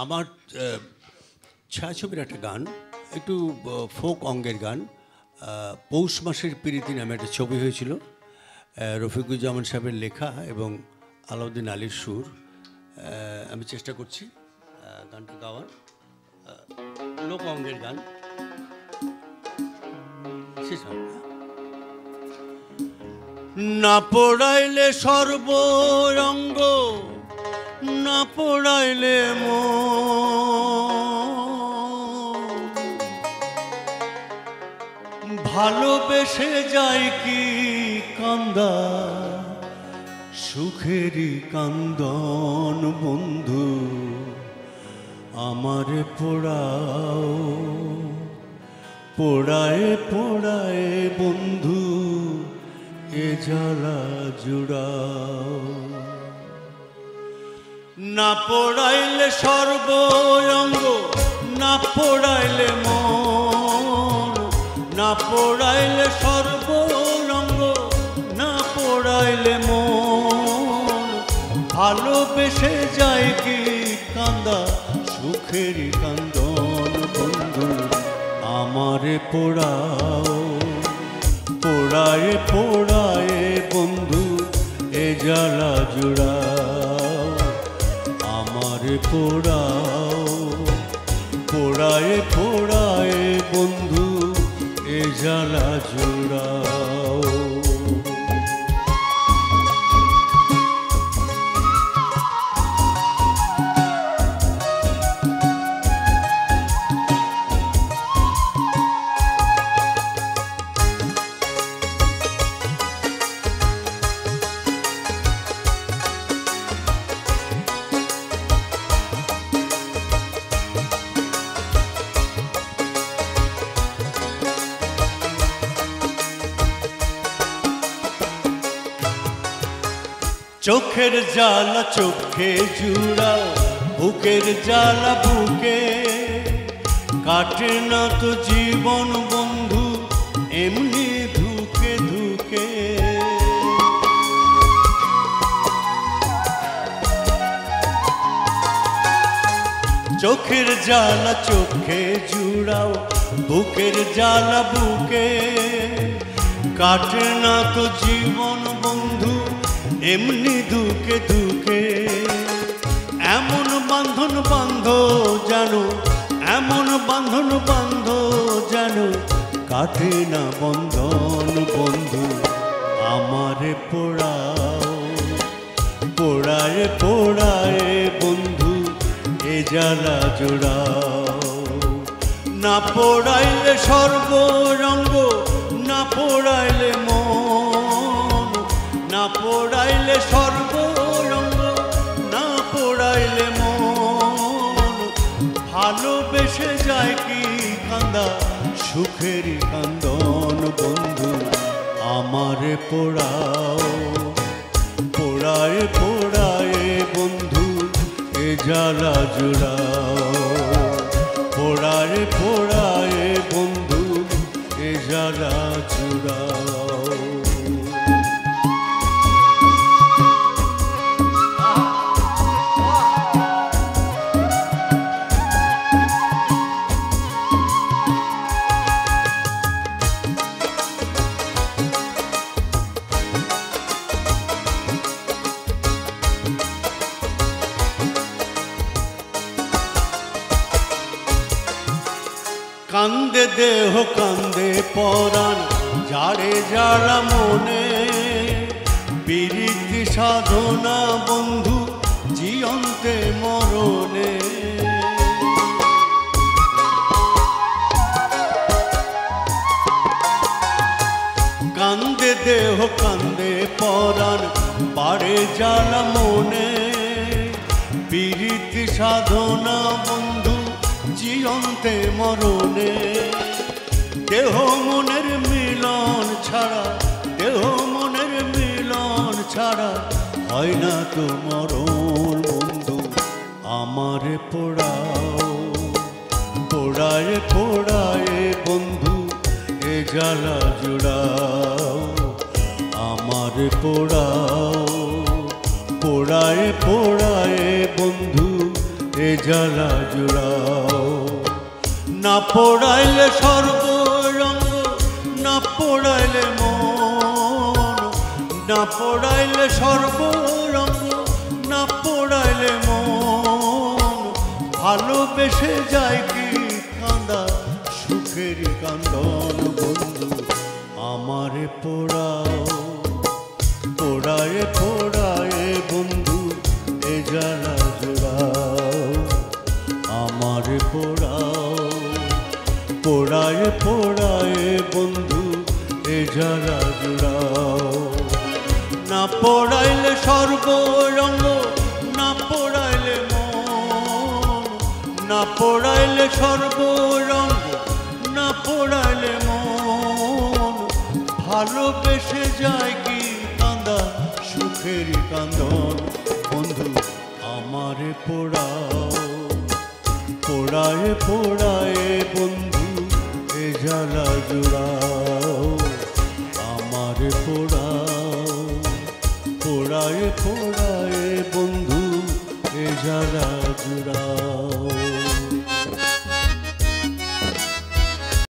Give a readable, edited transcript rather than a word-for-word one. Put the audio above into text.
আমার ছায়াছবির একটা গান, একটু ফোক অঙ্গের গান। পৌষ মাসের প্রীতি নামে একটা ছবি হয়েছিল, রফিকুজ্জামান সাহেবের লেখা এবং আলাউদ্দিন আলীর সুর। আমি চেষ্টা করছি গানটা গাওয়ার। লোক অঙ্গের গান শেষ হবে। না পড়াইলে সর্বরঙ্গ, না পড়াইলে ভালোবেসে যায় কি কান্দা, সুখেরই কান্দন বন্ধু আমারে পোড়াও, পোড়ায় পোড়ায় বন্ধু এ জ্বালা জুড়াও। না পড়াইলে সর্বঙ্গ, না পড়াইলে মন, না পড়াইলে সর্বঙ্গ, না পড়াইলে মন ভালোবেসে যায় কি কান্দা, সুখেরই কান্দন বন্ধু আমারে পোড়াও, পোড়ায় পোড়ায় বন্ধু এ জ্বালা জুড়াও, আমারে পোড়াও, পোড়ায় পোড়ায় বন্ধু এ জ্বালা জুড়াও। চোখের জ্বালা চোখে জুড়াও, বুকের জ্বালা বুকে, কাটে না তো জীবন বন্ধু এমনি ধুকে ধুকে। চোখের জ্বালা চোখে জুড়াও, বুকের জ্বালা বুকে, কাটে না তো জীবন বন্ধু এমনি দুকে দুকে। এমন বাঁধন বাঁধ জানো, এমন বাঁধন বাঁধ জানো, কাটে না বন্ধন বন্ধু আমারে পোড়াও, পোড়ায় পোড়ায় বন্ধু এ জ্বালা জোড়াও। না পোড়াইলে সর্বরঙ্গ, না পোড়াইলে মন, না পড়াইলে সর্বরঙ্গ, না পড়াইলে মন ভালোবেসে যায় কি কান্দা, সুখেরই কান্দন বন্ধু আমারে পোড়াও, পোড়ায় পোড়ায় বন্ধু এ জ্বালা জুড়াও, পোড়ায় পোড়ায় বন্ধু এ জ্বালা জুড়াও। কান্দে দেহ কান্দে পরাণ, জাড়ে জ্বালা মনে, প্রীতি সাধনা বন্ধু জিয়ন্তে মরণে। কান্দে দেহ কান্দে পরাণ, বাড়ে জ্বালা মনে, প্রীতি সাধনা বন্ধু জিয়ন্তে মরণে। দেহ মনের মিলন ছাড়া, দেহ মনের মিলন ছাড়া হয় না তো মরণ বন্ধু আমারে পোড়াও, পোড়ায় পোড়ায় বন্ধু এ জ্বালা জুড়াও, আমারে পোড়াও, পোড়ায় পোড়ায় বন্ধু এ এ জ্বালা জুড়াও। না পোড়াইলে সর্বরঙ্গ, না পোড়াইলে মন, না পোড়াইলে সর্বরঙ্গ, না পোড়াইলে মন। ভালোবেসে যায় কি কাঁদা সুখের কান্দন বন্ধু আমারে পোড়াও, পোড়ায় পোড়ায় বন্ধু এ জ্বালা জোড়াও। আমারে পোড়াও, পোড়ায় পোড়ায় বন্ধু এ জ্বালা জোড়াও। না পোড়াইলে সর্বরঙ্গ, না পোড়াইলে মন, না পোড়াইলে সর্বরঙ্গ, না পোড়াইলে মন। ভালোবেসে যায় কি কাঁদা সুখের কান্দন বন্ধু আমারে পোড়াও, পোড়ায় পোড়ায় বন্ধু এ জ্বালা জুড়াও। আমারে পোড়াও, পোড়ায় পোড়ায় বন্ধু এ জ্বালা জুড়াও।